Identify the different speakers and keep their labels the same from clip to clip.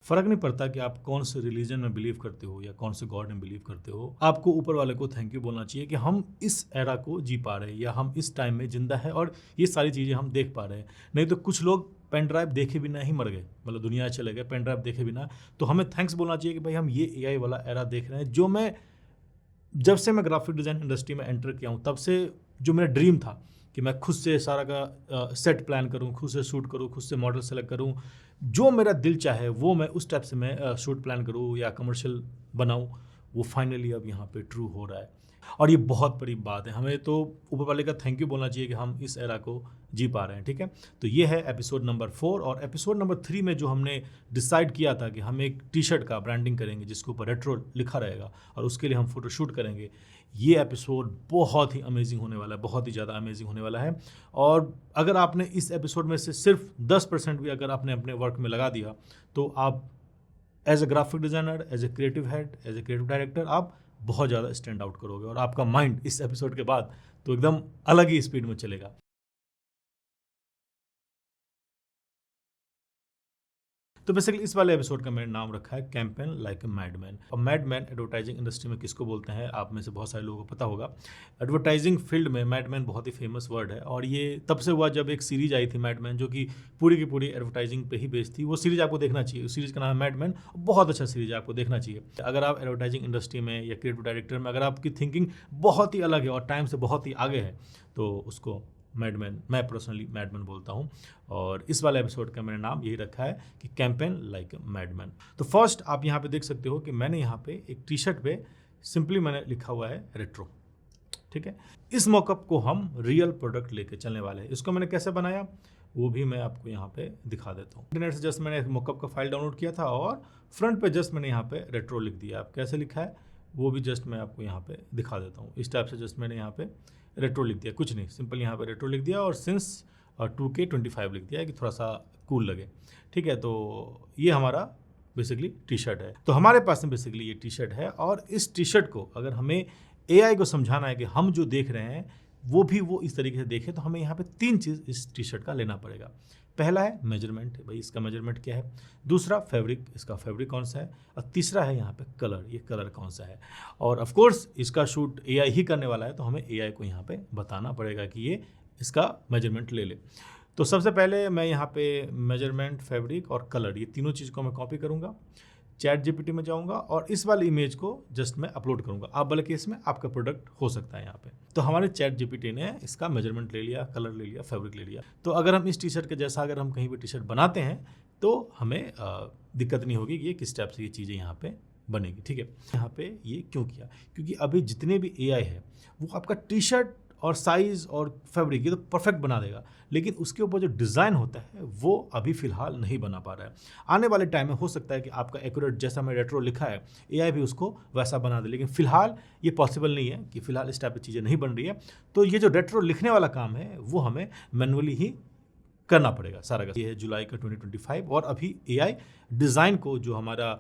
Speaker 1: फ़र्क नहीं पड़ता कि आप कौन से रिलीजन में बिलीव करते हो या कौन से गॉड में बिलीव करते हो, आपको ऊपर वाले को थैंक यू बोलना चाहिए कि हम इस एरा को जी पा रहे हैं या हम इस टाइम में जिंदा है और ये सारी चीज़ें हम देख पा रहे हैं। नहीं तो कुछ लोग पेन ड्राइव देखे बिना ही मर गए, मतलब दुनिया चले गए पेन ड्राइव देखे बिना। तो हमें थैंक्स बोलना चाहिए कि भाई हम ये एआई वाला एरा देख रहे हैं, जो मैं जब से मैं ग्राफिक डिज़ाइन इंडस्ट्री में एंटर किया हूँ तब से जो मेरा ड्रीम था कि मैं खुद से सारा का सेट प्लान करूँ, खुद से शूट करूँ, खुद से मॉडल सेलेक्ट करूँ, जो मेरा दिल चाहे वो मैं उस टाइप से मैं शूट प्लान करूँ या कमर्शियल बनाऊँ, वो फाइनली अब यहाँ पे ट्रू हो रहा है। और ये बहुत बड़ी बात है, हमें तो ऊपर वाले का थैंक यू बोलना चाहिए कि हम इस एरा को जी पा रहे हैं। ठीक है, तो ये है एपिसोड नंबर 4। और एपिसोड नंबर 3 में जो हमने डिसाइड किया था कि हम एक टी शर्ट का ब्रांडिंग करेंगे जिसके ऊपर रेट्रो लिखा रहेगा और उसके लिए हम फोटोशूट करेंगे, ये एपिसोड बहुत ही अमेजिंग होने वाला है, बहुत ही ज़्यादा अमेजिंग होने वाला है। और अगर आपने इस एपिसोड में से सिर्फ 10% भी अगर आपने अपने वर्क में लगा दिया तो आप as a graphic designer, as a creative head, as a creative director आप बहुत ज़्यादा स्टैंड आउट करोगे और आपका माइंड इस एपिसोड के बाद तो एकदम अलग ही स्पीड में चलेगा। तो बेसिकली इस वाले एपिसोड का मैंने नाम रखा है कैंपेन लाइक ए मैडमैन। और मैडमैन एडवर्टाइजिंग इंडस्ट्री में किसको बोलते हैं, आप में से बहुत सारे लोगों को पता होगा। एडवर्टाइजिंग फील्ड में मैडमैन बहुत ही फेमस वर्ड है और ये तब से हुआ जब एक सीरीज आई थी मैडमैन, जो कि पूरी की पूरी एडवर्टाइजिंग पे ही बेस्ड थी। वो सीरीज आपको देखना चाहिए, उस सीरीज का नाम है मैडमैन, बहुत अच्छा सीरीज है, आपको देखना चाहिए। अगर आप एडवर्टाइजिंग इंडस्ट्री में या क्रिएटिव डायरेक्टर में अगर आपकी थिंकिंग बहुत ही अलग है और टाइम से बहुत ही आगे है तो उसको मैडमैन, मैं पर्सनली मैडमैन बोलता हूँ। और इस वाले एपिसोड का मैंने नाम यही रखा है कि कैंपेन लाइक मैडमैन। तो फर्स्ट आप यहाँ पे देख सकते हो कि मैंने यहाँ पे एक टी शर्ट पे सिंपली मैंने लिखा हुआ है रेट्रो। ठीक है, इस मॉकअप को हम रियल प्रोडक्ट लेके चलने वाले हैं। इसको मैंने कैसे बनाया वो भी मैं आपको यहाँ पे दिखा देता हूँ। इंटरनेट से जस्ट मैंने मॉकअप का फाइल डाउनलोड किया था और फ्रंट पे जस्ट मैंने यहाँ पे रेट्रो लिख दिया। आप कैसे लिखा है वो भी जस्ट मैं आपको यहाँ पे दिखा देता हूँ। इस टाइप से जस्ट मैंने यहाँ पे रेट्रो लिख दिया, कुछ नहीं, सिंपल यहाँ पे रेट्रो लिख दिया और सिंस 2K25 लिख दिया कि थोड़ा सा कूल लगे। ठीक है, तो ये हमारा बेसिकली टी शर्ट है। तो हमारे पास में बेसिकली ये टी शर्ट है और इस टी शर्ट को अगर हमें एआई को समझाना है कि हम जो देख रहे हैं वो भी वो इस तरीके से देखें, तो हमें यहाँ पे 3 चीज़ इस टी शर्ट का लेना पड़ेगा। पहला है मेजरमेंट, भाई इसका मेजरमेंट क्या है। दूसरा फैब्रिक, इसका फैब्रिक कौन सा है। और तीसरा है यहाँ पे कलर, ये कलर कौन सा है। और ऑफ कोर्स इसका शूट एआई ही करने वाला है तो हमें एआई को यहाँ पे बताना पड़ेगा कि ये इसका मेजरमेंट ले ले। तो सबसे पहले मैं यहाँ पे मेजरमेंट, फैब्रिक और कलर, ये तीनों चीज़ को मैं कॉपी करूँगा, चैट जीपीटी में जाऊंगा और इस वाली इमेज को जस्ट मैं अपलोड करूंगा। आप वाले केस में आपका प्रोडक्ट हो सकता है यहाँ पे। तो हमारे चैट जीपीटी ने इसका मेजरमेंट ले लिया, कलर ले लिया, फैब्रिक ले लिया। तो अगर हम इस टी शर्ट के जैसा अगर हम कहीं भी टी शर्ट बनाते हैं तो हमें दिक्कत नहीं होगी कि ये किस टाइप से ये चीज़ें यहाँ पे बनेगी। ठीक है, यहाँ पे ये क्यों किया, क्योंकि अभी जितने भी एआई है वो आपका टी शर्ट और साइज़ और फैब्रिक ये तो परफेक्ट बना देगा, लेकिन उसके ऊपर जो डिज़ाइन होता है वो अभी फ़िलहाल नहीं बना पा रहा है। आने वाले टाइम में हो सकता है कि आपका एक्यूरेट जैसा मैं रेट्रो लिखा है एआई भी उसको वैसा बना दे, लेकिन फ़िलहाल ये पॉसिबल नहीं है कि फ़िलहाल इस टाइप की चीज़ें नहीं बन रही है। तो ये जो रेट्रो लिखने वाला काम है वो हमें मैनुअली ही करना पड़ेगा सारा का। ये है जुलाई का 2025 और अभी एआई डिज़ाइन को जो हमारा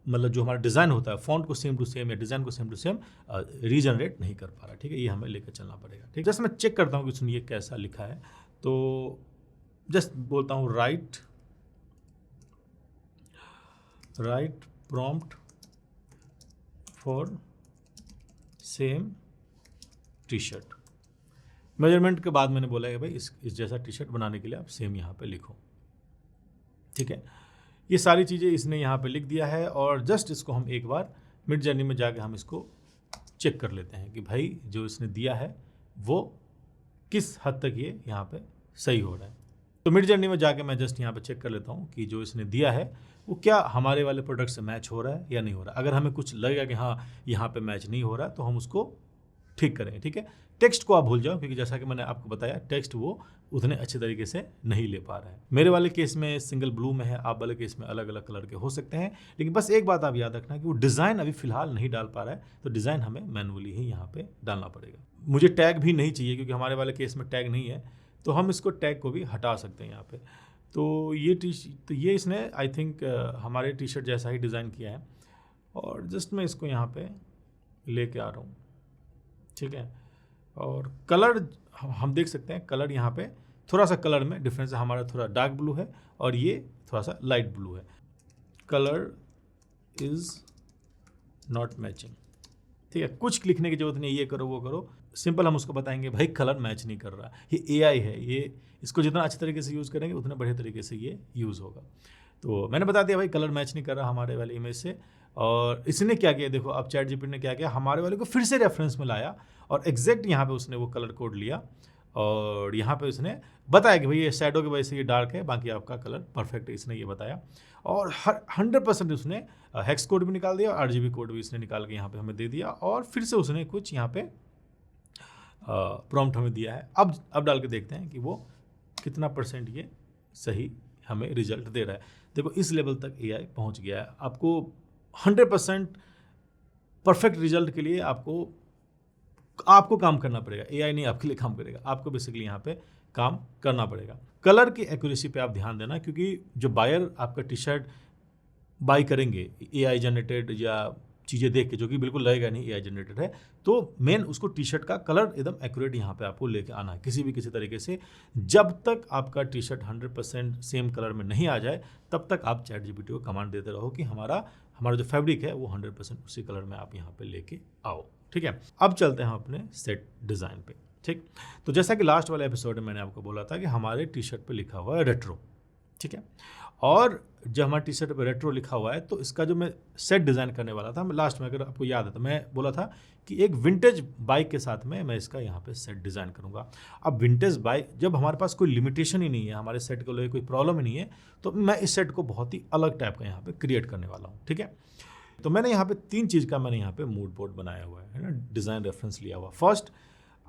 Speaker 1: मतलब जो हमारा डिज़ाइन होता है फॉन्ट को सेम टू सेम या डिज़ाइन को सेम टू सेम रीजनरेट नहीं कर पा रहा। ठीक है, ये हमें लेकर चलना पड़ेगा। ठीक है, जस्ट मैं चेक करता हूँ कि सुनिए कैसा लिखा है। तो जस्ट बोलता हूँ right prompt for same T shirt. Measurement के बाद मैंने बोला है भाई इस जैसा टी शर्ट बनाने के लिए आप सेम यहाँ पे लिखो। ठीक है, ये सारी चीज़ें इसने यहाँ पे लिख दिया है और जस्ट इसको हम एक बार मिड जर्नी में जाके हम इसको चेक कर लेते हैं कि भाई जो इसने दिया है वो किस हद तक ये यहाँ पे सही हो रहा है। तो मिड जर्नी में जाके मैं जस्ट यहाँ पे चेक कर लेता हूँ कि जो इसने दिया है वो क्या हमारे वाले प्रोडक्ट से मैच हो रहा है या नहीं हो रहा है। अगर हमें कुछ लगेगा कि हाँ यहाँ पे मैच नहीं हो रहा तो हम उसको ठीक करेंगे। ठीक है, टेक्स्ट को आप भूल जाओ क्योंकि जैसा कि मैंने आपको बताया टेक्स्ट वो उतने अच्छे तरीके से नहीं ले पा रहा है। मेरे वाले केस में सिंगल ब्लू में है, आप वाले केस में अलग अलग कलर के हो सकते हैं, लेकिन बस एक बात आप याद रखना कि वो डिज़ाइन अभी फिलहाल नहीं डाल पा रहा है तो डिज़ाइन हमें मैनुअली ही यहाँ पे डालना पड़ेगा। मुझे टैग भी नहीं चाहिए क्योंकि हमारे वाले केस में टैग नहीं है, तो हम इसको टैग को भी हटा सकते हैं यहाँ पे। तो ये इसने आई थिंक हमारे टी शर्ट जैसा ही डिज़ाइन किया है और जस्ट मैं इसको यहाँ पे लेके आ रहा हूँ। ठीक है, और कलर हम देख सकते हैं, कलर यहाँ पे थोड़ा सा कलर में डिफरेंस है, हमारा थोड़ा डार्क ब्लू है और ये थोड़ा सा लाइट ब्लू है। Colour is not matching. ठीक है, कुछ लिखने की जरूरत नहीं, ये करो वो करो, सिंपल हम उसको बताएंगे भाई कलर मैच नहीं कर रहा। ये एआई है, ये इसको जितना अच्छे तरीके से यूज़ करेंगे उतना बढ़िया तरीके से ये यूज़ होगा। तो मैंने बता दिया भाई कलर मैच नहीं कर रहा हमारे वाले इमेज से। और इसने क्या किया, देखो अब चैट जीपीटी ने क्या किया, हमारे वाले को फिर से रेफरेंस में लाया और एग्जैक्ट यहाँ पे उसने वो कलर कोड लिया और यहाँ पे उसने बताया कि भाई ये शैडो की वजह से ये डार्क है, बाकी आपका कलर परफेक्ट है, इसने ये बताया। और 100% उसने हेक्स कोड भी निकाल दिया और आरजीबी कोड भी इसने निकाल के यहाँ पे हमें दे दिया और फिर से उसने कुछ यहाँ पे प्रॉम्प्ट हमें दिया है। अब डाल के देखते हैं कि वो कितना % ये सही हमें रिजल्ट दे रहा है। देखो इस लेवल तक एआई पहुँच गया है। आपको 100% परफेक्ट रिजल्ट के लिए आपको काम करना पड़ेगा, एआई नहीं आपके लिए काम करेगा, आपको बेसिकली यहाँ पे काम करना पड़ेगा। कलर की एक्यूरेसी पे आप ध्यान देना, क्योंकि जो बायर आपका टी शर्ट बाई करेंगे एआई जनरेटेड या चीज़ें देख के, जो कि बिल्कुल लगेगा नहीं एआई जनरेटेड है, तो मेन उसको टी शर्ट का कलर एकदम एक्यूरेट यहाँ पे आपको लेके आना है किसी तरीके से। जब तक आपका टी शर्ट 100% सेम कलर में नहीं आ जाए तब तक आप चैट जीपीटी को कमांड देते रहो कि हमारा जो फैब्रिक है वो 100% उसी कलर में आप यहाँ पे लेके आओ। ठीक है, अब चलते हैं अपने सेट डिज़ाइन पे। ठीक, तो जैसा कि लास्ट वाले एपिसोड में मैंने आपको बोला था कि हमारे टी शर्ट पे लिखा हुआ है रेट्रो। ठीक है, और जब हमारे टी शर्ट पे रेट्रो लिखा हुआ है तो इसका जो मैं सेट डिज़ाइन करने वाला था, मैं लास्ट में अगर आपको याद है तो मैं बोला था कि एक विंटेज बाइक के साथ में मैं इसका यहाँ पे सेट डिज़ाइन करूँगा। अब विंटेज बाइक, जब हमारे पास कोई लिमिटेशन ही नहीं है, हमारे सेट को लेकर कोई प्रॉब्लम ही नहीं है, तो मैं इस सेट को बहुत ही अलग टाइप का यहाँ पे क्रिएट करने वाला हूँ। ठीक है, तो मैंने यहाँ पे 3 चीज़ का मैंने यहाँ पे मूड बोर्ड बनाया हुआ है ना, डिज़ाइन रेफरेंस लिया हुआ। फर्स्ट,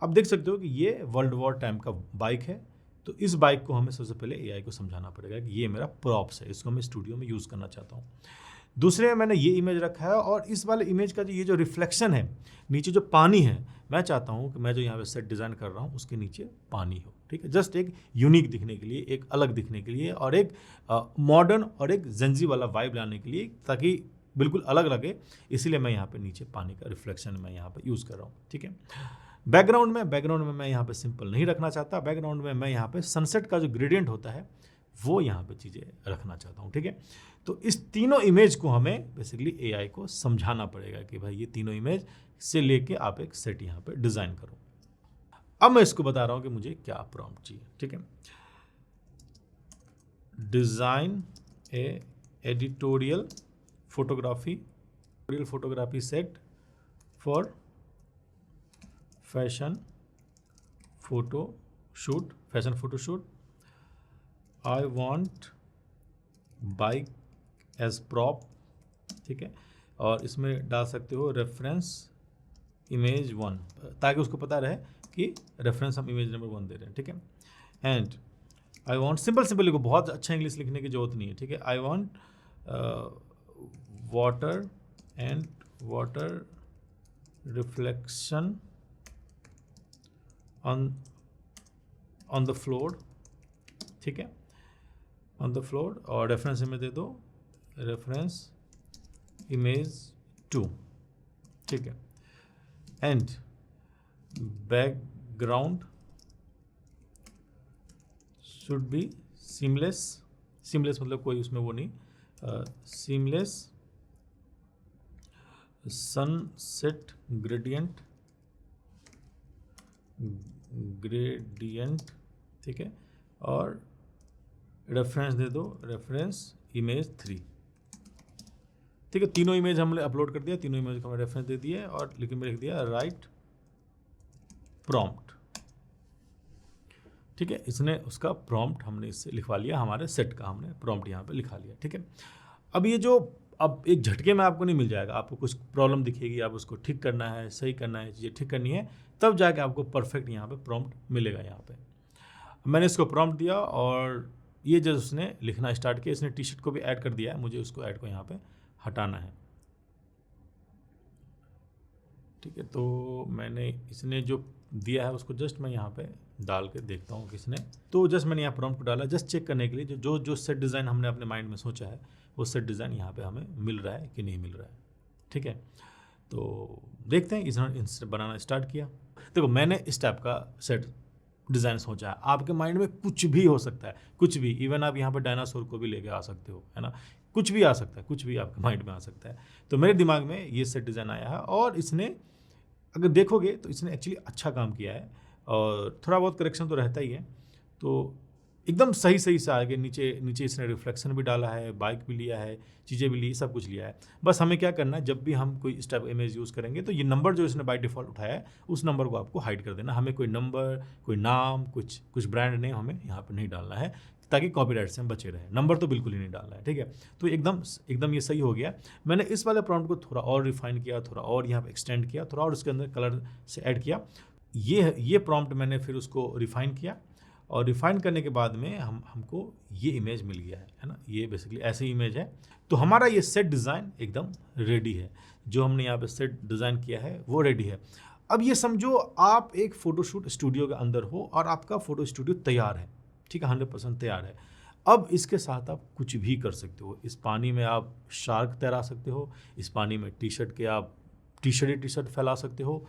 Speaker 1: आप देख सकते हो कि ये वर्ल्ड वॉर टाइम का बाइक है, तो इस बाइक को हमें सबसे पहले एआई को समझाना पड़ेगा कि ये मेरा प्रॉप्स है, इसको मैं स्टूडियो में यूज़ करना चाहता हूँ। दूसरे में मैंने ये इमेज रखा है और इस वाले इमेज का ये जो रिफ्लेक्शन है, नीचे जो पानी है, मैं चाहता हूँ कि मैं जो यहाँ पे सेट डिज़ाइन कर रहा हूँ उसके नीचे पानी हो। ठीक है, जस्ट एक यूनिक दिखने के लिए, एक अलग दिखने के लिए और एक मॉडर्न और एक जेंजी वाला वाइब लाने के लिए, ताकि बिल्कुल अलग लगे, इसीलिए मैं यहाँ पे नीचे पानी का रिफ्लेक्शन मैं यहाँ पे यूज़ कर रहा हूँ। ठीक है, बैकग्राउंड में मैं यहाँ पे सिंपल नहीं रखना चाहता, बैकग्राउंड में मैं यहाँ पे सनसेट का जो ग्रेडियंट होता है वो यहाँ पे चीज़ें रखना चाहता हूँ। ठीक है, तो इस तीनों इमेज को हमें बेसिकली एआई को समझाना पड़ेगा कि भाई ये तीनों इमेज से लेके आप एक सेट यहाँ पे डिज़ाइन करो। अब मैं इसको बता रहा हूँ कि मुझे क्या प्रॉम्प्ट चाहिए। ठीक है, design a editorial photography set for fashion photoshoot. I want bike as prop. ठीक है, और इसमें डाल सकते हो रेफरेंस इमेज 1, ताकि उसको पता रहे कि रेफरेंस हम इमेज नंबर 1 दे रहे हैं। ठीक है, एंड आई वॉन्ट सिंपल लिखो, बहुत अच्छा इंग्लिश लिखने की जरूरत नहीं है। ठीक है, I want water reflection on the floor. ठीक है, ऑन द फ्लोर, और रेफरेंस इमेज दे दो रेफरेंस इमेज 2। ठीक है, and background should be seamless मतलब कोई उसमें वो नहीं, सीमलेस सनसेट ग्रेडियंट। ठीक है, और रेफरेंस दे दो रेफरेंस इमेज 3। ठीक है, तीनों इमेज हमने अपलोड कर दिया, तीनों इमेज को हमने रेफरेंस दे दिया और लेकिन मैं लिख दिया राइट प्रॉम्प्ट। ठीक है, इसने उसका प्रॉम्प्ट हमने इससे लिखवा लिया, हमारे सेट का हमने प्रॉम्प्ट यहाँ पे लिखा लिया। ठीक है, अब ये जो अब एक झटके में आपको नहीं मिल जाएगा, आपको कुछ प्रॉब्लम दिखेगी, आप उसको ठीक करना है, सही करना है, चीज़ें ठीक करनी है, तब जाके आपको परफेक्ट यहाँ पे प्रॉम्प्ट मिलेगा। यहाँ पे मैंने इसको प्रॉम्प्ट दिया और ये जब उसने लिखना स्टार्ट किया, इसने टी शर्ट को भी ऐड कर दिया है, मुझे उसको ऐड को यहाँ पे हटाना है। ठीक है, तो मैंने इसने जो दिया है उसको जस्ट मैं यहाँ पे डाल के देखता हूँ किसने, तो जस्ट मैंने यहाँ प्रॉम्प्ट को डाला जस्ट चेक करने के लिए जो सेट डिज़ाइन हमने अपने माइंड में सोचा है वो सेट डिज़ाइन यहाँ पे हमें मिल रहा है कि नहीं मिल रहा है। ठीक है, तो देखते हैं, इसने बनाना स्टार्ट किया। देखो मैंने इस टाइप का सेट डिज़ाइन सोचा है, आपके माइंड में कुछ भी हो सकता है, कुछ भी, इवन आप यहाँ पर डायनासोर को भी लेके आ सकते हो, है ना, कुछ भी आ सकता है, कुछ भी आपके माइंड में आ सकता है। तो मेरे दिमाग में ये सेट डिज़ाइन आया है और इसने, अगर देखोगे तो इसने एक्चुअली अच्छा काम किया है और थोड़ा बहुत करेक्शन तो रहता ही है। तो एकदम सही सही से आगे नीचे नीचे इसने रिफ्लेक्शन भी डाला है, बाइक भी लिया है, चीज़ें भी ली, सब कुछ लिया है। बस हमें क्या करना है, जब भी हम कोई इस टाइप इमेज यूज़ करेंगे तो ये नंबर जो इसने बाय डिफ़ॉल्ट उठाया है उस नंबर को आपको हाइड कर देना। हमें कोई नंबर, कोई नाम, कुछ ब्रांड नेम हमें यहाँ पर नहीं डालना है ताकि कॉपीराइट से हम बचे रहें। नंबर तो बिल्कुल ही नहीं डालना है, ठीक है। तो एकदम ये सही हो गया। मैंने इस वाले प्रॉम्प्ट को थोड़ा और रिफाइन किया, थोड़ा और यहाँ पे एक्सटेंड किया, थोड़ा और उसके अंदर कलर से ऐड किया। ये प्रॉम्प्ट मैंने फिर उसको रिफाइन किया और रिफाइन करने के बाद में हमको ये इमेज मिल गया है ना। ये बेसिकली ऐसी इमेज है। तो हमारा ये सेट डिज़ाइन एकदम रेडी है। जो हमने यहाँ पे सेट डिज़ाइन किया है वो रेडी है। अब ये समझो आप एक फ़ोटोशूट स्टूडियो के अंदर हो और आपका फ़ोटो स्टूडियो तैयार है, ठीक है, 100% तैयार है। अब इसके साथ आप कुछ भी कर सकते हो। इस पानी में आप शार्क तैरा सकते हो, इस पानी में टी शर्ट फैला सकते हो,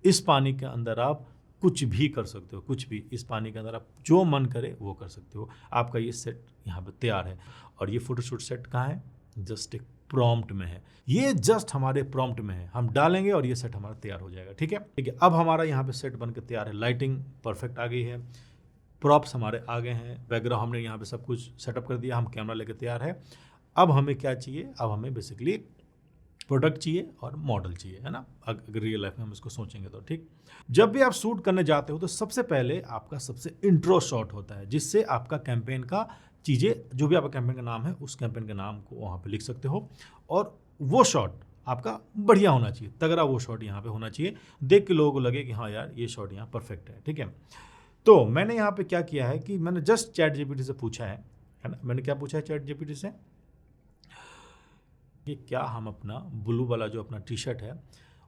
Speaker 1: इस पानी के अंदर आप कुछ भी कर सकते हो, कुछ भी। इस पानी के अंदर आप जो मन करे वो कर सकते हो। आपका ये सेट यहाँ पे तैयार है। और ये फोटोशूट सेट कहाँ है? जस्ट एक प्रॉम्प्ट में है। ये जस्ट हमारे प्रॉम्प्ट में है, हम डालेंगे और ये सेट हमारा तैयार हो जाएगा, ठीक है। अब हमारा यहाँ पे सेट बन के तैयार है। लाइटिंग परफेक्ट आ गई है, प्रॉप्स हमारे आ गए हैं, बैकग्राउंड हमने यहाँ पे सब कुछ सेटअप कर दिया, हम कैमरा लेके तैयार है। अब हमें क्या चाहिए? अब हमें बेसिकली प्रोडक्ट चाहिए और मॉडल चाहिए, है ना, अगर रियल लाइफ में हम इसको सोचेंगे तो, ठीक। जब भी आप शूट करने जाते हो तो सबसे पहले आपका सबसे इंट्रो शॉट होता है, जिससे आपका कैंपेन का चीज़ें, जो भी आपका कैंपेन का नाम है उस कैंपेन के नाम को वहाँ पे लिख सकते हो। और वो शॉट आपका बढ़िया होना चाहिए, तगड़ा वो शॉट यहाँ पे होना चाहिए, देख के लोगों को लगे कि हाँ यार ये शॉट यहाँ परफेक्ट है, ठीक है। तो मैंने यहाँ पे क्या किया है कि मैंने जस्ट ChatGPT से पूछा है ना। मैंने क्या पूछा है ChatGPT से कि क्या हम अपना ब्लू वाला जो अपना टी शर्ट है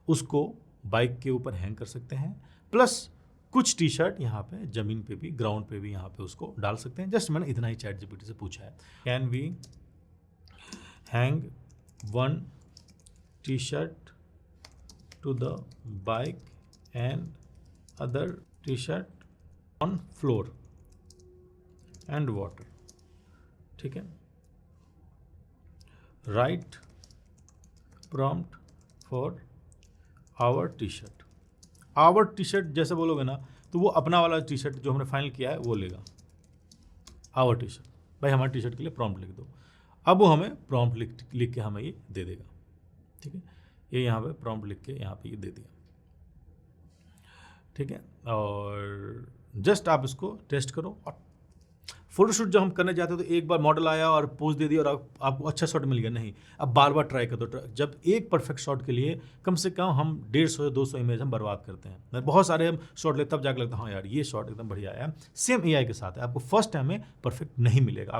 Speaker 1: उसको बाइक के ऊपर हैंग कर सकते हैं, प्लस कुछ टी शर्ट यहाँ पे ज़मीन पे भी, ग्राउंड पे भी यहाँ पे उसको डाल सकते हैं। जस्ट मैंने इतना ही ChatGPT से पूछा है, can we hang one T shirt to the bike and other T shirt on floor and water, ठीक है। Write prompt for our T shirt. Our T shirt जैसे बोलोगे ना तो वो अपना वाला टी शर्ट जो हमने फाइनल किया है वो लेगा, आवर टी शर्ट। भाई हमारे टी शर्ट के लिए प्रॉम्प्ट लिख दो। अब वो हमें प्रॉम्प्ट लिख के हमें ये दे देगा, ठीक है। ये यहाँ पे प्रॉम्प्ट लिख के यहाँ पे ये दे दिया, ठीक है। और जस्ट आप इसको टेस्ट करो। और फोटोशूट जब हम करने जाते हैं तो एक बार मॉडल आया और पोज दे दिया और आपको अच्छा शॉट मिल गया, नहीं, अब बार बार ट्राई कर दो। जब एक परफेक्ट शॉट के लिए कम से कम हम 150 या 200 इमेज हम बर्बाद करते हैं, बहुत सारे हम शॉट लेते तब जाकर लगता है हाँ यार ये शॉट एकदम बढ़िया आया। सेम AI के साथ है, आपको फर्स्ट टाइम में परफेक्ट नहीं मिलेगा।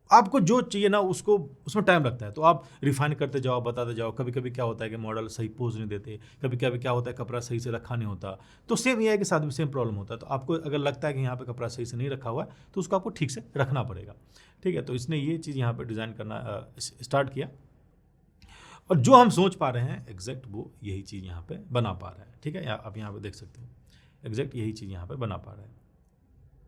Speaker 1: आपको जो चाहिए ना उसको, उसमें टाइम लगता है, तो आप रिफाइन करते जाओ, बताते जाओ। कभी कभी क्या होता है कि मॉडल सही पोज नहीं देते, कभी कभी क्या होता है कपड़ा सही से रखा नहीं होता। तो सेम AI के साथ भी सेम प्रॉब्लम होता है। तो आपको अगर लगता है कि यहाँ पे कपड़ा सही से नहीं रखा हुआ है तो उसको आपको ठीक से रखना पड़ेगा, ठीक है। तो इसने ये चीज़ यहाँ पर डिज़ाइन करना स्टार्ट किया और जो हम सोच पा रहे हैं एग्जैक्ट वो यही चीज़ यहाँ पर बना पा रहा है, ठीक है। आप यहाँ पर देख सकते हो एग्जैक्ट यही चीज़ यहाँ पर बना पा रहा है,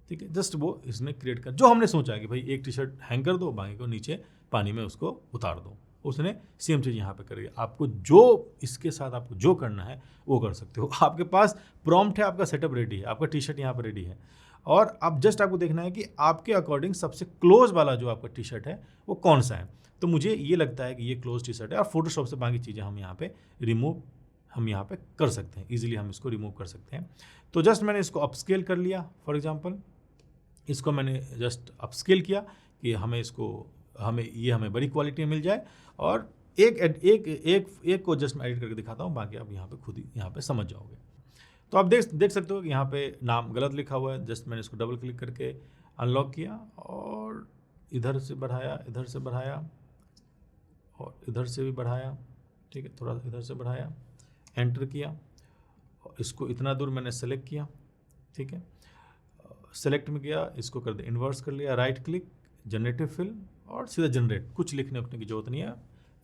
Speaker 1: ठीक है। जस्ट वो इसने क्रिएट कर, जो हमने सोचा है कि भाई एक टी शर्ट हैंग कर दो, बाकी को नीचे पानी में उसको उतार दो, उसने सेम चीज़ यहाँ पे करी। आपको जो इसके साथ आपको जो करना है वो कर सकते हो। आपके पास प्रॉम्प्ट है, आपका सेटअप रेडी है, आपका टी शर्ट यहाँ पर रेडी है। और अब जस्ट आपको देखना है कि आपके अकॉर्डिंग सबसे क्लोज वाला जो आपका टी शर्ट है वो कौन सा है। तो मुझे ये लगता है कि ये क्लोज टी शर्ट है। और फोटोशॉप से बाकी चीज़ें हम यहाँ पे रिमूव यहाँ पे कर सकते हैं, ईजिली हम इसको रिमूव कर सकते हैं। तो जस्ट मैंने इसको अपस्केल कर लिया। फॉर एग्जाम्पल इसको मैंने जस्ट अपस्केल किया कि हमें बड़ी क्वालिटी में मिल जाए। और एक को जस्ट मैं एडिट करके दिखाता हूँ, बाकी आप यहाँ पे खुद ही यहाँ पे समझ जाओगे। तो आप देख सकते हो कि यहाँ पे नाम गलत लिखा हुआ है। जस्ट मैंने इसको डबल क्लिक करके अनलॉक किया और इधर से बढ़ाया, इधर से बढ़ाया और इधर से भी बढ़ाया, ठीक है, थोड़ा इधर से बढ़ाया, एंटर किया और इसको इतना दूर मैंने सेलेक्ट किया, ठीक है। सेलेक्ट में गया, इसको कर दे इन्वर्स कर लिया, राइट क्लिक, जनरेटिव फिल और सीधा जनरेट। कुछ लिखने उखने की जरूरत नहीं है।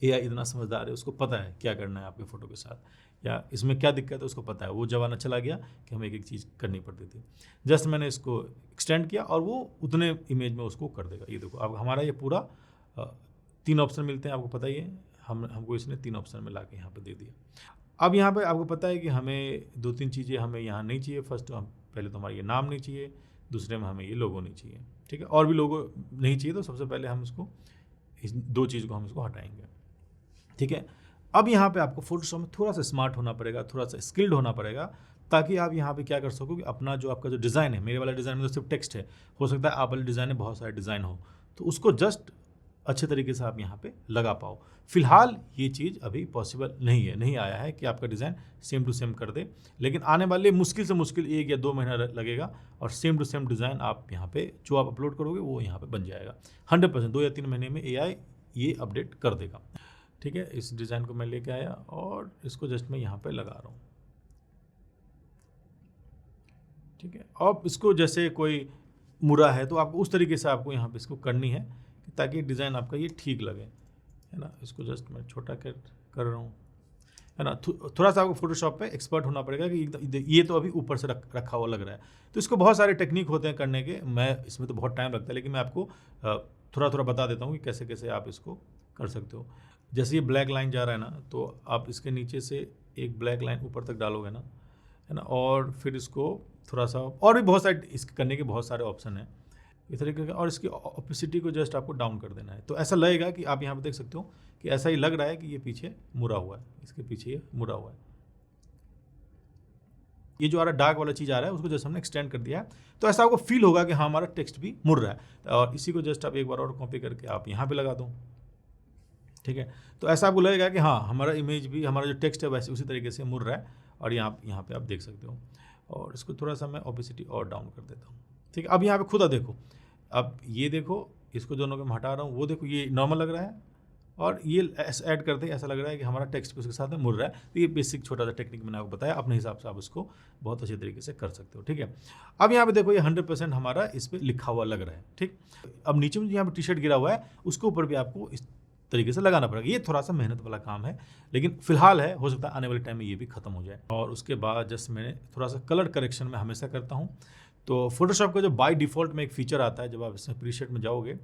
Speaker 1: AI इतना समझदार है, उसको पता है क्या करना है आपके फ़ोटो के साथ या इसमें क्या दिक्कत है उसको पता है। वो जमाना चला गया कि हमें एक एक चीज़ करनी पड़ती थी। जस्ट मैंने इसको एक्सटेंड किया और वो उतने इमेज में उसको कर देगा। ये देखो अब हमारा ये पूरा 3 ऑप्शन मिलते हैं, आपको पता ही है। हमको इसने 3 ऑप्शन में ला के यहाँ पे दे दिया। अब यहाँ पे आपको पता है कि हमें 2-3 चीज़ें हमें यहाँ नहीं चाहिए। फर्स्ट हम पहले तो हमारा ये नाम नहीं चाहिए, दूसरे में हमें ये लोगो नहीं चाहिए, ठीक है। और भी लोगो नहीं चाहिए, तो सबसे पहले हम इसको इस 2 चीज़ को हम इसको हटाएंगे, ठीक है। अब यहाँ पे आपको फोटोशॉप में थोड़ा सा स्मार्ट होना पड़ेगा, थोड़ा सा स्किल्ड होना पड़ेगा, ताकि आप यहाँ पे क्या कर सको कि अपना जो आपका जो डिज़ाइन है, मेरे वाला डिज़ाइन में तो सिर्फ टेक्स्ट है, हो सकता है आप वाले डिज़ाइन में बहुत सारे डिज़ाइन हो, तो उसको जस्ट अच्छे तरीके से आप यहाँ पे लगा पाओ। फिलहाल ये चीज़ अभी पॉसिबल नहीं है, नहीं आया है कि आपका डिज़ाइन सेम टू सेम कर दे, लेकिन आने वाले मुश्किल से मुश्किल 1 या 2 महीना लगेगा और सेम टू सेम डिज़ाइन आप यहाँ पे जो आप अपलोड करोगे वो यहाँ पे बन जाएगा 100%। 2 या 3 महीने में AI ये अपडेट कर देगा, ठीक है। इस डिज़ाइन को मैं लेके आया और इसको जस्ट मैं यहाँ पे लगा रहा हूँ, ठीक है। अब इसको जैसे कोई मुरा है तो आपको उस तरीके से आपको यहाँ पे इसको करनी है ताकि डिज़ाइन आपका ये ठीक लगे, है ना। इसको जस्ट मैं छोटा कर रहा हूँ, है ना। थोड़ा सा आपको फोटोशॉप पे एक्सपर्ट होना पड़ेगा कि ये तो अभी ऊपर से रखा हुआ लग रहा है, तो इसको बहुत सारे टेक्निक होते हैं करने के। मैं इसमें तो बहुत टाइम लगता है, लेकिन मैं आपको थोड़ा थोड़ा बता देता हूँ कि कैसे कैसे आप इसको कर सकते हो। जैसे ये ब्लैक लाइन जा रहा है ना, तो आप इसके नीचे से एक ब्लैक लाइन ऊपर तक डालोगे ना, है ना। और फिर इसको थोड़ा सा और भी बहुत सारे इसके करने के बहुत सारे ऑप्शन हैं इस तरीके का, और इसकी ऑपेसिटी को जस्ट आपको डाउन कर देना है। तो ऐसा लगेगा कि आप यहाँ पे देख सकते हो कि ऐसा ही लग रहा है कि ये पीछे मुड़ा हुआ है, इसके पीछे ये मुड़ा हुआ है। ये जो आ रहा है डार्क वाला चीज़ आ रहा है उसको जस्ट हमने एक्सटेंड कर दिया है, तो ऐसा आपको फील होगा कि हाँ हमारा टेक्स्ट भी मुड़ रहा है। और इसी को जस्ट आप एक बार और कॉपी करके आप यहाँ पे लगा दो, ठीक है। तो ऐसा आपको लगेगा कि हाँ हमारा इमेज भी, हमारा जो टेक्स्ट है वैसे उसी तरीके से मुड़ रहा है। और यहाँ पे आप देख सकते हो। और इसको थोड़ा सा मैं ऑपेसिटी और डाउन कर देता हूँ, ठीक है। अब यहाँ पे खुद देखो, अब ये देखो, इसको दोनों को मैं हटा रहा हूँ, वो देखो ये नॉर्मल लग रहा है, और ये ऐड करते ही ऐसा लग रहा है कि हमारा टेक्स्ट भी उसके साथ में मुड़ रहा है। तो ये बेसिक छोटा सा टेक्निक मैंने आपको बताया, अपने हिसाब से आप उसको बहुत अच्छे तरीके से कर सकते हो, ठीक है। अब यहाँ पे देखो ये 100% हमारा इस पर लिखा हुआ लग रहा है, ठीक। अब नीचे में यहाँ पे टी-शर्ट गिरा हुआ है, उसके ऊपर भी आपको इस तरीके से लगाना पड़ेगा। ये थोड़ा सा मेहनत वाला काम है, लेकिन फिलहाल है, हो सकता है आने वाले टाइम में ये भी खत्म हो जाए। और उसके बाद जस्ट मैंने थोड़ा सा कलर करेक्शन में हमेशा करता हूँ। तो फोटोशॉप का जो बाय डिफ़ॉल्ट में एक फीचर आता है, जब आप इसमें प्रीसेट में जाओगे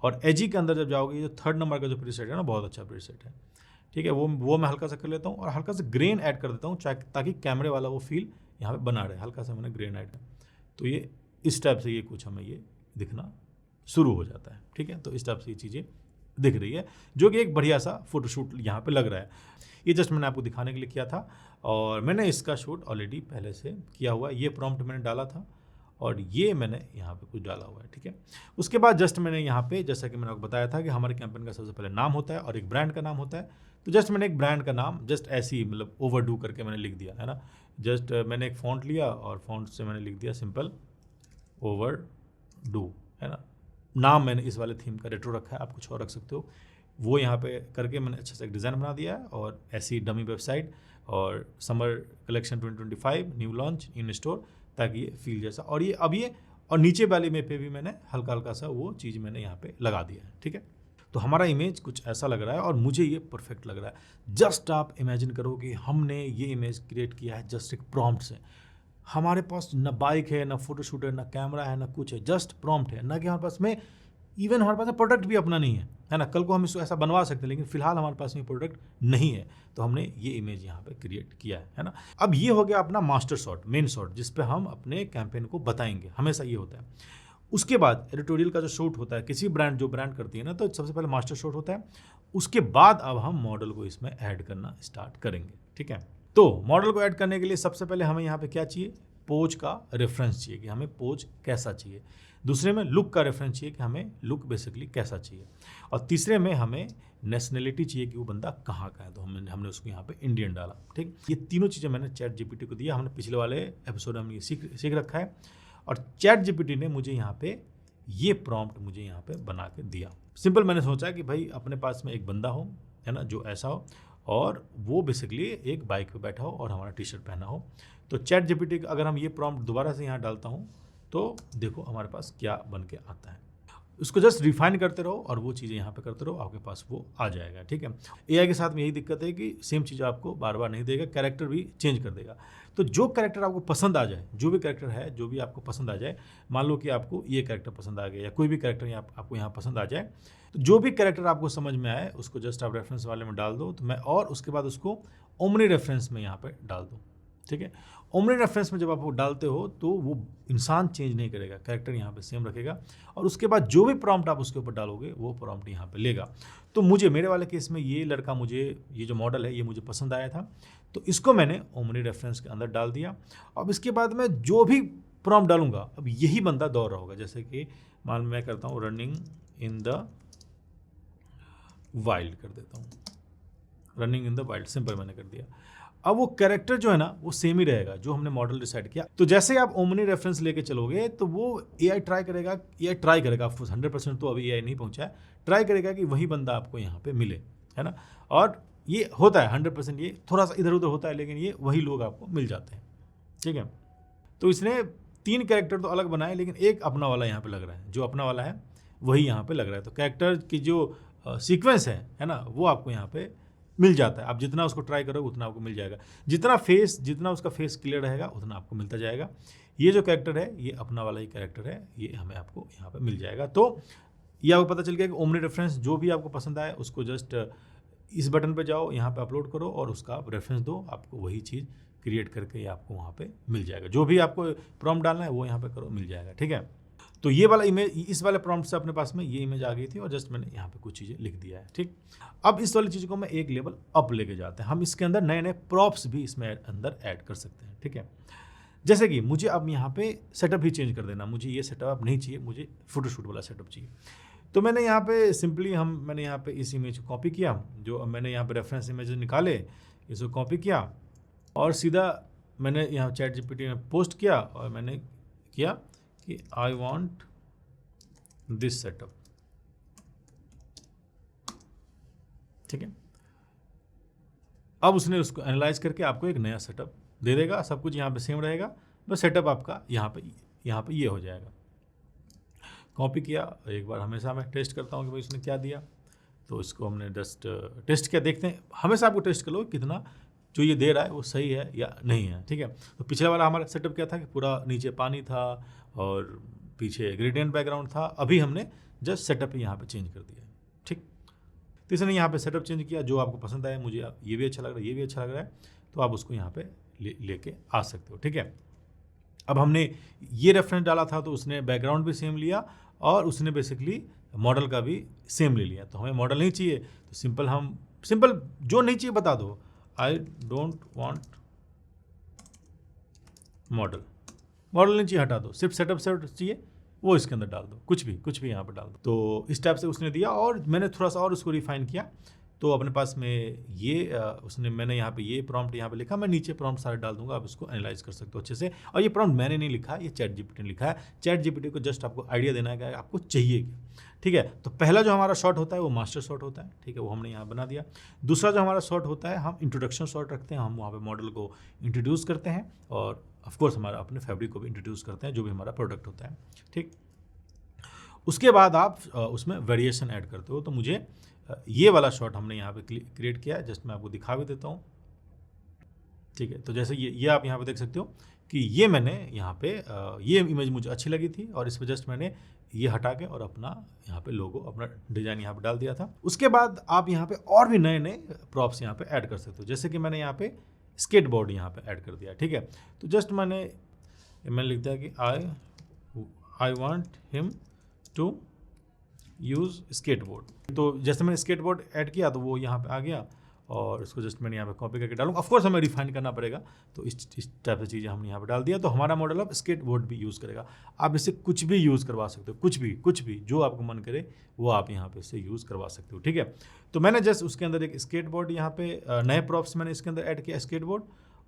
Speaker 1: और एजी के अंदर जब जाओगे, ये जो 3rd नंबर का जो प्रीसेट है ना, बहुत अच्छा प्रीसेट है, ठीक है। वो मैं हल्का सा कर लेता हूँ और हल्का सा ग्रेन ऐड कर देता हूँ, ताकि कैमरे वाला वो फील यहाँ पे बना रहे। हल्का सा मैंने ग्रेन ऐड, तो ये इस टाइप से ये कुछ हमें ये दिखना शुरू हो जाता है, ठीक है। तो इस टाइप से ये चीज़ें दिख रही है, जो कि एक बढ़िया सा फोटोशूट यहाँ पे लग रहा है। ये जस्ट मैंने आपको दिखाने के लिए किया था, और मैंने इसका शूट ऑलरेडी पहले से किया हुआ है। ये प्रॉम्प्ट मैंने डाला था और ये मैंने यहाँ पे कुछ डाला हुआ है, ठीक है। उसके बाद जस्ट मैंने यहाँ पे, जैसा कि मैंने आपको बताया था कि हमारे कैंपेन का सबसे पहले नाम होता है और एक ब्रांड का नाम होता है, तो जस्ट मैंने एक ब्रांड का नाम जस्ट ऐसे ही मतलब ओवरडू करके मैंने लिख दिया, है ना। जस्ट मैंने एक फॉन्ट लिया और फॉन्ट से मैंने लिख दिया सिंपल ओवरडू, है ना। नाम मैंने इस वाले थीम का रेट्रो रखा है, आप कुछ और रख सकते हो। वो यहाँ पे करके मैंने अच्छे से एक डिज़ाइन बना दिया है, और ऐसी डमी वेबसाइट और summer collection 2025 new launch in store, ताकि ये फील जैसा। और ये अब ये और नीचे वाले में पे भी मैंने हल्का हल्का सा वो चीज़ मैंने यहाँ पे लगा दिया है, ठीक है। तो हमारा इमेज कुछ ऐसा लग रहा है और मुझे ये परफेक्ट लग रहा है। जस्ट आप इमेजिन करो कि हमने ये इमेज क्रिएट किया है जस्ट एक प्रॉम्प्ट से। हमारे पास ना बाइक है, ना फोटोशूट है, ना कैमरा है, ना कुछ है, जस्ट प्रॉम्प्ट है। ना कि हमारे पास में इवन हमारे पास प्रोडक्ट भी अपना नहीं है ना। कल को हम इसको ऐसा बनवा सकते हैं, लेकिन फिलहाल हमारे पास में प्रोडक्ट नहीं है, तो हमने ये इमेज यहाँ पे क्रिएट किया है ना। अब ये हो गया अपना मास्टर शॉट, मेन शॉट, जिस पे हम अपने कैंपेन को बताएंगे, हमेशा ये होता है। उसके बाद एडिटोरियल का जो शूट होता है, किसी ब्रांड जो ब्रांड करती है ना, तो सबसे पहले मास्टर शॉट होता है। उसके बाद अब हम मॉडल को इसमें ऐड करना स्टार्ट करेंगे, ठीक है। तो मॉडल को ऐड करने के लिए सबसे पहले हमें यहाँ पे क्या चाहिए, पोज का रेफरेंस चाहिए कि हमें पोज कैसा चाहिए। दूसरे में लुक का रेफरेंस चाहिए कि हमें लुक बेसिकली कैसा चाहिए। और तीसरे में हमें नेशनलिटी चाहिए कि वो बंदा कहाँ का है, तो हमने उसको यहाँ पे इंडियन डाला, ठीक। ये तीनों चीज़ें मैंने चैट जीपीटी को दिया। हमने पिछले वाले एपिसोड में हमने सीख रखा है, और चैट जीपीटी ने मुझे यहाँ पे ये प्रॉम्प्ट मुझे यहाँ पे बना के दिया। सिंपल मैंने सोचा कि भाई अपने पास में एक बंदा हो, है ना, जो ऐसा हो और वो बेसिकली एक बाइक पे बैठा हो और हमारा टी-शर्ट पहना हो। तो चैट जीपीटी अगर हम ये प्रॉम्प्ट दोबारा से यहाँ डालता हूँ, तो देखो हमारे पास क्या बन के आता है। उसको जस्ट रिफाइन करते रहो और वो चीज़ें यहाँ पे करते रहो, आपके पास वो आ जाएगा। ठीक है, एआई के साथ में यही दिक्कत है कि सेम चीज़ आपको बार बार नहीं देगा, कैरेक्टर भी चेंज कर देगा। तो जो कैरेक्टर आपको पसंद आ जाए, जो भी कैरेक्टर है, जो भी आपको पसंद आ जाए, मान लो कि आपको ये कैरेक्टर पसंद आ गया या कोई भी कैरेक्टर आपको यहाँ पसंद आ जाए, तो जो भी कैरेक्टर आपको समझ में आए उसको जस्ट आप रेफरेंस वाले में डाल दो, तो मैं और उसके बाद उसको ओमनी रेफरेंस में यहाँ पर डाल दूँ। ठीक है, ओमनी रेफरेंस में जब आप वो डालते हो तो वो इंसान चेंज नहीं करेगा, कैरेक्टर यहाँ पे सेम रखेगा, और उसके बाद जो भी प्रॉम्प्ट आप उसके ऊपर डालोगे वो प्रॉम्प्ट यहाँ पे लेगा। तो मुझे मेरे वाले केस में ये लड़का, मुझे ये जो मॉडल है ये मुझे पसंद आया था, तो इसको मैंने ओमनी रेफरेंस के अंदर डाल दिया। अब इसके बाद मैं जो भी प्रॉम्प्ट डालूंगा, अब यही बंदा दौड़ रहा होगा। जैसे कि मान मैं करता हूँ रनिंग इन द वाइल्ड कर देता हूँ, running in the wild, simple मैंने कर दिया। अब वो कैरेक्टर जो है ना वो सेम ही रहेगा जो हमने मॉडल डिसाइड किया। तो जैसे आप ओमनी रेफरेंस लेके चलोगे तो वो एआई ट्राई करेगा, 100% तो अभी एआई नहीं पहुंचा है, ट्राई करेगा कि वही बंदा आपको यहाँ पे मिले, है ना। और ये होता है 100%, ये थोड़ा सा इधर उधर होता है लेकिन ये वही लोग आपको मिल जाते हैं। ठीक है, तो इसने 3 कैरेक्टर तो अलग बनाए लेकिन एक अपना वाला यहाँ पे लग रहा है, जो अपना वाला है वही यहाँ पे लग रहा है। तो कैरेक्टर की जो सीक्वेंस है ना, वो आपको यहाँ पे मिल जाता है। आप जितना उसको ट्राई करोगे उतना आपको मिल जाएगा, जितना उसका फेस क्लियर रहेगा उतना आपको मिलता जाएगा। ये जो कैरेक्टर है ये अपना वाला ही कैरेक्टर है, ये हमें आपको यहाँ पे मिल जाएगा। तो ये आपको पता चल गया कि ओमनी रेफरेंस जो भी आपको पसंद आए उसको जस्ट इस बटन पे जाओ, यहाँ पे अपलोड करो और उसका आप रेफरेंस दो, आपको वही चीज़ क्रिएट करके आपको वहाँ पे मिल जाएगा। जो भी आपको प्रॉम्प्ट डालना है वो यहाँ पे करो, मिल जाएगा। ठीक है, तो ये वाला इमेज, इस वाले प्रॉम्प्ट से अपने पास में ये इमेज आ गई थी और जस्ट मैंने यहाँ पे कुछ चीज़ें लिख दिया है। ठीक, अब इस वाली चीज़ को मैं एक लेवल अप लेके जाते हैं, हम इसके अंदर नए नए प्रॉप्स भी इसमें अंदर ऐड कर सकते हैं। ठीक है, जैसे कि मुझे अब यहाँ पे सेटअप ही चेंज कर देना, मुझे ये सेटअप अब नहीं चाहिए, मुझे फोटोशूट वाला सेटअप चाहिए। तो मैंने यहाँ पे सिंपली मैंने यहाँ पे इस इमेज को कॉपी किया, जो मैंने यहाँ पे रेफरेंस इमेज निकाले, इसको कॉपी किया और सीधा मैंने यहाँ चैट जीपीटी में पोस्ट किया और मैंने किया कि आई वांट दिस सेटअप। ठीक है, अब उसने उसको एनालाइज करके आपको एक नया सेटअप दे देगा, सब कुछ यहाँ पे सेम रहेगा, बस सेटअप आपका यहाँ पे ये हो जाएगा। कॉपी किया, एक बार हमेशा मैं टेस्ट करता हूँ कि भाई उसने क्या दिया, तो इसको हमने जस्ट टेस्ट किया, देखते हैं, हमेशा आपको टेस्ट कर लो कितना जो ये दे रहा है वो सही है या नहीं है। ठीक है, तो पिछले वाला हमारा सेटअप क्या था कि पूरा नीचे पानी था और पीछे ग्रेडियंट बैकग्राउंड था, अभी हमने जस्ट सेटअप यहाँ पे चेंज कर दिया है। ठीक, तो इसने यहाँ पे सेटअप चेंज किया, जो आपको पसंद आया, मुझे ये भी अच्छा लग रहा है, ये भी अच्छा लग रहा है, तो आप उसको यहाँ पे लेके आ सकते हो। ठीक है, अब हमने ये रेफरेंस डाला था तो उसने बैकग्राउंड भी सेम लिया और उसने बेसिकली मॉडल का भी सेम ले लिया। तो हमें मॉडल नहीं चाहिए तो सिंपल जो नहीं चाहिए बता दो, आई डोंट वांट मॉडल नहीं चाहिए, हटा दो, सिर्फ सेटअप चाहिए, वो इसके अंदर डाल दो, कुछ भी यहाँ पर डाल दो। तो इस टाइप से उसने दिया और मैंने थोड़ा सा और उसको रिफाइन किया, तो अपने पास में ये मैंने यहाँ पे ये प्रॉम्प्ट यहाँ पे लिखा, मैं नीचे प्रॉम्प्ट सारे डाल दूंगा, आप इसको एनालाइज कर सकते हो अच्छे से। और ये प्रॉम्प्ट मैंने नहीं लिखा, ये चैट जीपीटी ने लिखा है। चैट जीपीटी को जस्ट आपको आइडिया देना है कि आपको चाहिए क्या। ठीक है, तो पहला जो हमारा शॉट होता है वो मास्टर शॉट होता है। ठीक है, वो हमने यहाँ बना दिया। दूसरा जो हमारा शॉट होता है, हम इंट्रोडक्शन शॉट रखते हैं, हम वहाँ पे मॉडल को इंट्रोड्यूस करते हैं और ऑफकोर्स हमारा अपने फैब्रिक को भी इंट्रोड्यूस करते हैं, जो भी हमारा प्रोडक्ट होता है। ठीक, उसके बाद आप उसमें वेरिएशन ऐड करते हो। तो मुझे ये वाला शॉट हमने यहाँ पे क्रिएट किया है, जस्ट मैं आपको दिखा भी देता हूँ। ठीक है, तो जैसे ये आप यहाँ पे देख सकते हो कि ये मैंने यहाँ पे ये इमेज मुझे अच्छी लगी थी और इस पर जस्ट मैंने ये हटा के और अपना यहाँ पे लोगो, अपना डिजाइन यहाँ पे डाल दिया था। उसके बाद आप यहाँ पे और भी नए नए प्रॉप्स यहाँ पे ऐड कर सकते हो, जैसे कि मैंने यहाँ पे स्केट बोर्ड यहाँ पे ऐड कर दिया। ठीक है, तो जस्ट मैंने लिख दिया कि I want him to use skateboard. तो जैसे मैंने स्केट बोर्ड ऐड किया तो वो यहाँ पे आ गया और इसको जस्ट मैंने यहाँ पे कॉपी करके डालूंगा। ऑफकोर्स हमें रिफाइन करना पड़ेगा, तो इस टाइप से चीज़ें हमने यहाँ पे डाल दिया। तो हमारा मॉडल अब स्केट बोर्ड भी यूज़ करेगा। आप इससे कुछ भी यूज़ करवा सकते हो, कुछ भी जो आपको मन करे वो आप यहाँ पे इससे यूज़ करवा सकते हो। ठीक है, तो मैंने जस्ट उसके अंदर एक स्केट बोर्ड यहाँ पे नए प्रॉप्स मैंने इसके अंदर ऐड किया, स्केट बोर्ड,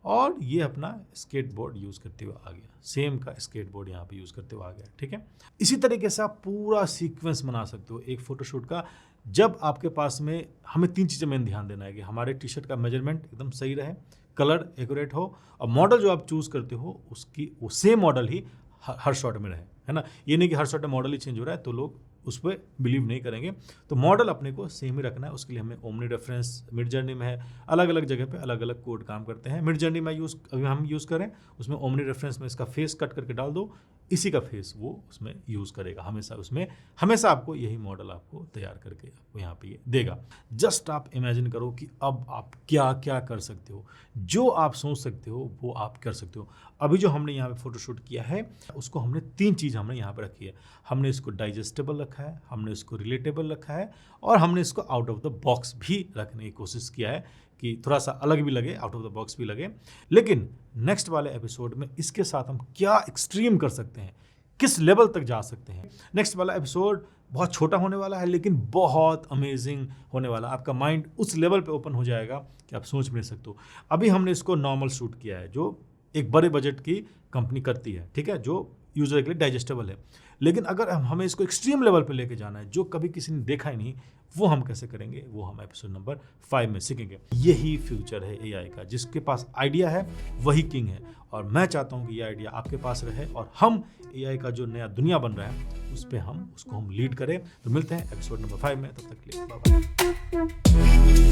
Speaker 1: और ये अपना स्केट बोर्ड यूज़ करते हुए आ गया, सेम का स्केट बोर्ड यहाँ पे यूज़ करते हुए आ गया। ठीक है, इसी तरीके से आप पूरा सीक्वेंस बना सकते हो एक फोटोशूट का। जब आपके पास में, हमें 3 चीज़ें में ध्यान देना है कि हमारे टी शर्ट का मेजरमेंट एकदम सही रहे, कलर एक्यूरेट हो और मॉडल जो आप चूज़ करते हो उसकी वो सेम मॉडल ही हर शॉट में रहे, है ना। ये नहीं कि हर शॉट में मॉडल ही चेंज हो रहा है तो लोग उस पर बिलीव नहीं करेंगे। तो मॉडल अपने को सेम ही रखना है। उसके लिए हमें ओमनी रेफरेंस मिड जर्नी में है, अलग अलग जगह पे अलग अलग कोड काम करते हैं। मिड जर्नी में अभी हम यूज़ करें, उसमें ओमनी रेफरेंस में इसका फेस कट करके डाल दो, इसी का फेस वो उसमें यूज़ करेगा हमेशा। उसमें हमेशा आपको यही मॉडल आपको तैयार करके आपको यहाँ पे ये देगा। जस्ट आप इमेजिन करो कि अब आप क्या क्या कर सकते हो, जो आप सोच सकते हो वो आप कर सकते हो। अभी जो हमने यहाँ पे फोटोशूट किया है उसको हमने 3 चीज़ हमने यहाँ पे रखी है। हमने इसको डाइजेस्टेबल रखा है, हमने इसको रिलेटेबल रखा है, और हमने इसको आउट ऑफ द बॉक्स भी रखने की कोशिश किया है कि थोड़ा सा अलग भी लगे, आउट ऑफ द बॉक्स भी लगे। लेकिन नेक्स्ट वाले एपिसोड में इसके साथ हम क्या एक्सट्रीम कर सकते हैं, किस लेवल तक जा सकते हैं। नेक्स्ट वाला एपिसोड बहुत छोटा होने वाला है लेकिन बहुत अमेजिंग होने वाला। आपका माइंड उस लेवल पे ओपन हो जाएगा कि आप सोच भी नहीं सकते हो। अभी हमने इसको नॉर्मल शूट किया है, जो एक बड़े बजट की कंपनी करती है, ठीक है, जो यूजर के लिए डाइजेस्टेबल है। लेकिन अगर हमें इसको एक्सट्रीम लेवल पे लेके जाना है, जो कभी किसी ने देखा ही नहीं, वो हम कैसे करेंगे, वो हम एपिसोड नंबर 5 में सीखेंगे। यही फ्यूचर है एआई का। जिसके पास आइडिया है वही किंग है, और मैं चाहता हूँ कि ये आइडिया आपके पास रहे और हम एआई का जो नया दुनिया बन रहा है उस पर उसको हम लीड करें। तो मिलते हैं एपिसोड नंबर 5 में, तब तक के लिए बाय बाय।